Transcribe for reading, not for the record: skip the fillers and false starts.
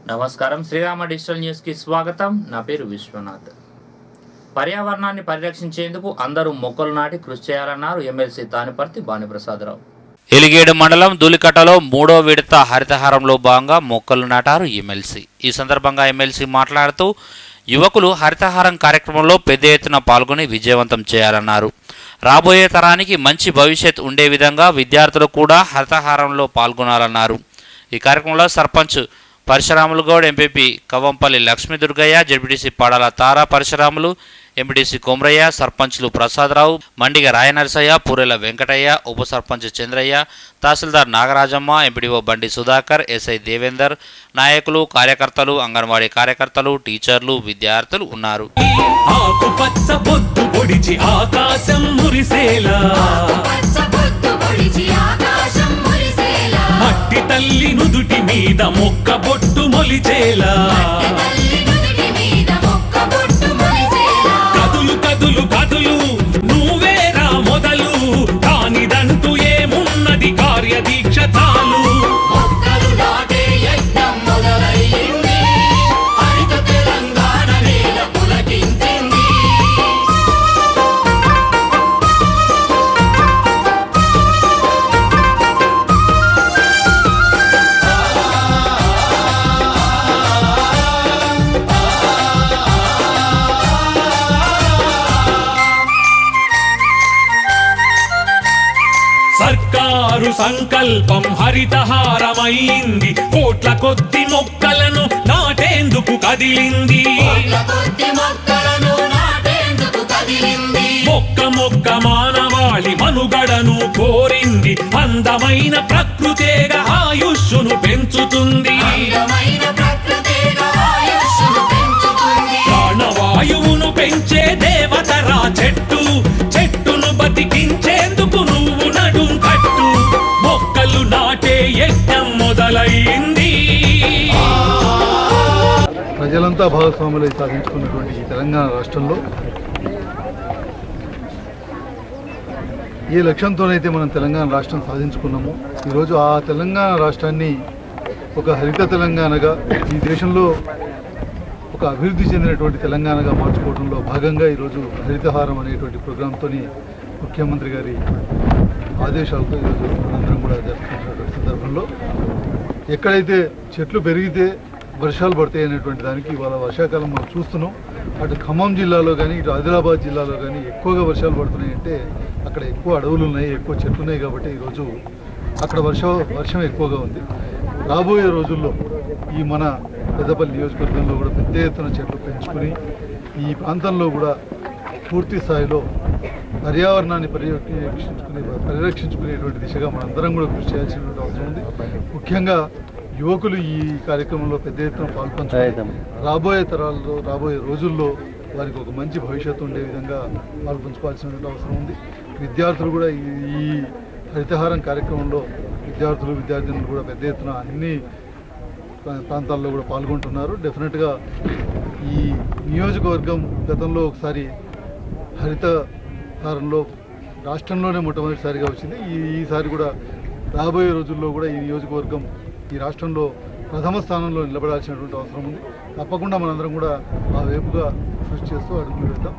నమస్కారం, Srirama digital news కి స్వాగతం. నా పేరు విశ్వనాథ్. పర్యావరణాన్ని పరిరక్షించేందుకు అందరూ మొక్కలు నాటి కృషి చేయాలన్నారు ఎమ్మెల్సీ తానిపర్తి భానుప్రసాదరావు. ఎలిగేడు మండలం ధూళికట్టలో 3వ విడత హరితహారంలో భాగంగా మొక్కలు నాటారు ఎమ్మెల్సీ. ఈ సందర్భంగా ఎమ్మెల్సీ మాట్లాడుతూ యువకులు హరితహారం కార్యక్రమంలో పెద్ద ఎత్తున పాల్గొని విజయవంతం చేయాలన్నారు. రాబోయే తరానికి మంచి భవిష్యత్ ఉండే విధంగా విద్యార్థులు కూడా హరితహారంలో పాల్గొనాలన్నారు. ఈ కార్యక్రమంలో సర్పంచ్ పరశురాములు గౌడ్, ఎంపీపీ కవంపల్లి లక్ష్మీ దుర్గయ్య, జడ్పీటీసీ పాడాల తారా పరశురాములు, ఎంపీటీసీ కొమరయ్య, సర్పంచ్లు ప్రసాదరావు, మండిగ రాయనరసయ్య, పూరెల వెంకటయ్య, ఉప సర్పంచ్ చంద్రయ్య, తహసీల్దార్ నాగరాజమ్మ, ఎంపీడీఓ బండి సుధాకర్, ఎస్ఐ దేవేందర్, నాయకులు, కార్యకర్తలు, అంగన్వాడీ కార్యకర్తలు, టీచర్లు, విద్యార్థులు ఉన్నారు. మట్టి తల్లి నుదుటి మీద మొక్క బొట్టు మొలిచేలా, కదులు కదులు కదులు నువ్వేరా మొదలు, కానిదంటూ ఏమున్నది కార్యదీక్ష చాలు. సర్కారు సంకల్పం హరితహారమైంది, కోట్ల కొద్ది మొక్కలను నాటేందుకు కదిలింది. మొక్క మొక్క మానవాళి మనుగడను కోరింది, అందమైన ప్రకృతేగా ఆయుష్ను పెంచుతుంది. ప్రాణవాయువును పెంచే దేవతరా చెట్టు, చెట్టును బతికించేందుకు నువ్వు నడుం కట్టు. మొక్కలు నాటే యజ్ఞం మొదలైంది. ప్రజలంతా భాగస్వాములై సాధించుకున్నటువంటి ఈ తెలంగాణ రాష్ట్రంలో ఏ లక్ష్యంతోనైతే మనం తెలంగాణ రాష్ట్రం సాధించుకున్నామో, ఈరోజు ఆ తెలంగాణ రాష్ట్రాన్ని ఒక హరిత తెలంగాణగా, ఈ దేశంలో ఒక అభివృద్ధి చెందినటువంటి తెలంగాణగా మార్చుకోవడంలో భాగంగా ఈరోజు హరితహారం అనేటువంటి ప్రోగ్రాంతో ముఖ్యమంత్రి గారి ఆదేశాలతో ఈరోజు మనందరం కూడా జరుపుకుంటున్నటువంటి సందర్భంలో ఎక్కడైతే చెట్లు పెరిగితే వర్షాలు పడతాయి అనేటువంటి దానికి ఇవాళ వర్షాకాలం మనం చూస్తున్నాం. అటు ఖమ్మం జిల్లాలో కానీ ఇటు ఆదిలాబాద్ జిల్లాలో కానీ ఎక్కువగా వర్షాలు పడుతున్నాయి. అంటే అక్కడ ఎక్కువ అడవులు ఉన్నాయి, ఎక్కువ చెట్లు ఉన్నాయి కాబట్టి ఈరోజు అక్కడ వర్షం ఎక్కువగా ఉంది. రాబోయే రోజుల్లో ఈ మన పెద్దపల్లి నియోజకవర్గంలో కూడా పెద్ద ఎత్తున చెట్లు పెంచుకుని ఈ ప్రాంతంలో కూడా పూర్తి స్థాయిలో పర్యావరణాన్ని పరిరక్షించుకునేటువంటి దిశగా మనందరం కూడా కృషి చేయాల్సినటువంటి అవసరం ఉంది. ముఖ్యంగా యువకులు ఈ కార్యక్రమంలో పెద్ద ఎత్తున పాల్పంచుకుని రాబోయే రోజుల్లో వారికి ఒక మంచి భవిష్యత్తు ఉండే విధంగా పాల్పంచుకోవాల్సినటువంటి అవసరం ఉంది. విద్యార్థులు కూడా ఈ హరితహారం కార్యక్రమంలో విద్యార్థులు కూడా పెద్ద ఎత్తున అన్ని ప్రాంతాల్లో కూడా పాల్గొంటున్నారు. డెఫినెట్గా ఈ నియోజకవర్గం గతంలో ఒకసారి హరితహారంలో రాష్ట్రంలోనే మొట్టమొదటిసారిగా వచ్చింది. ఈసారి కూడా రాబోయే రోజుల్లో కూడా ఈ నియోజకవర్గం ఈ రాష్ట్రంలో ప్రథమ స్థానంలో నిలబడాల్సినటువంటి అవసరం ఉంది. తప్పకుండా మనందరం కూడా ఆ వైపుగా కృషి చేస్తూ అడుగులు వేద్దాం.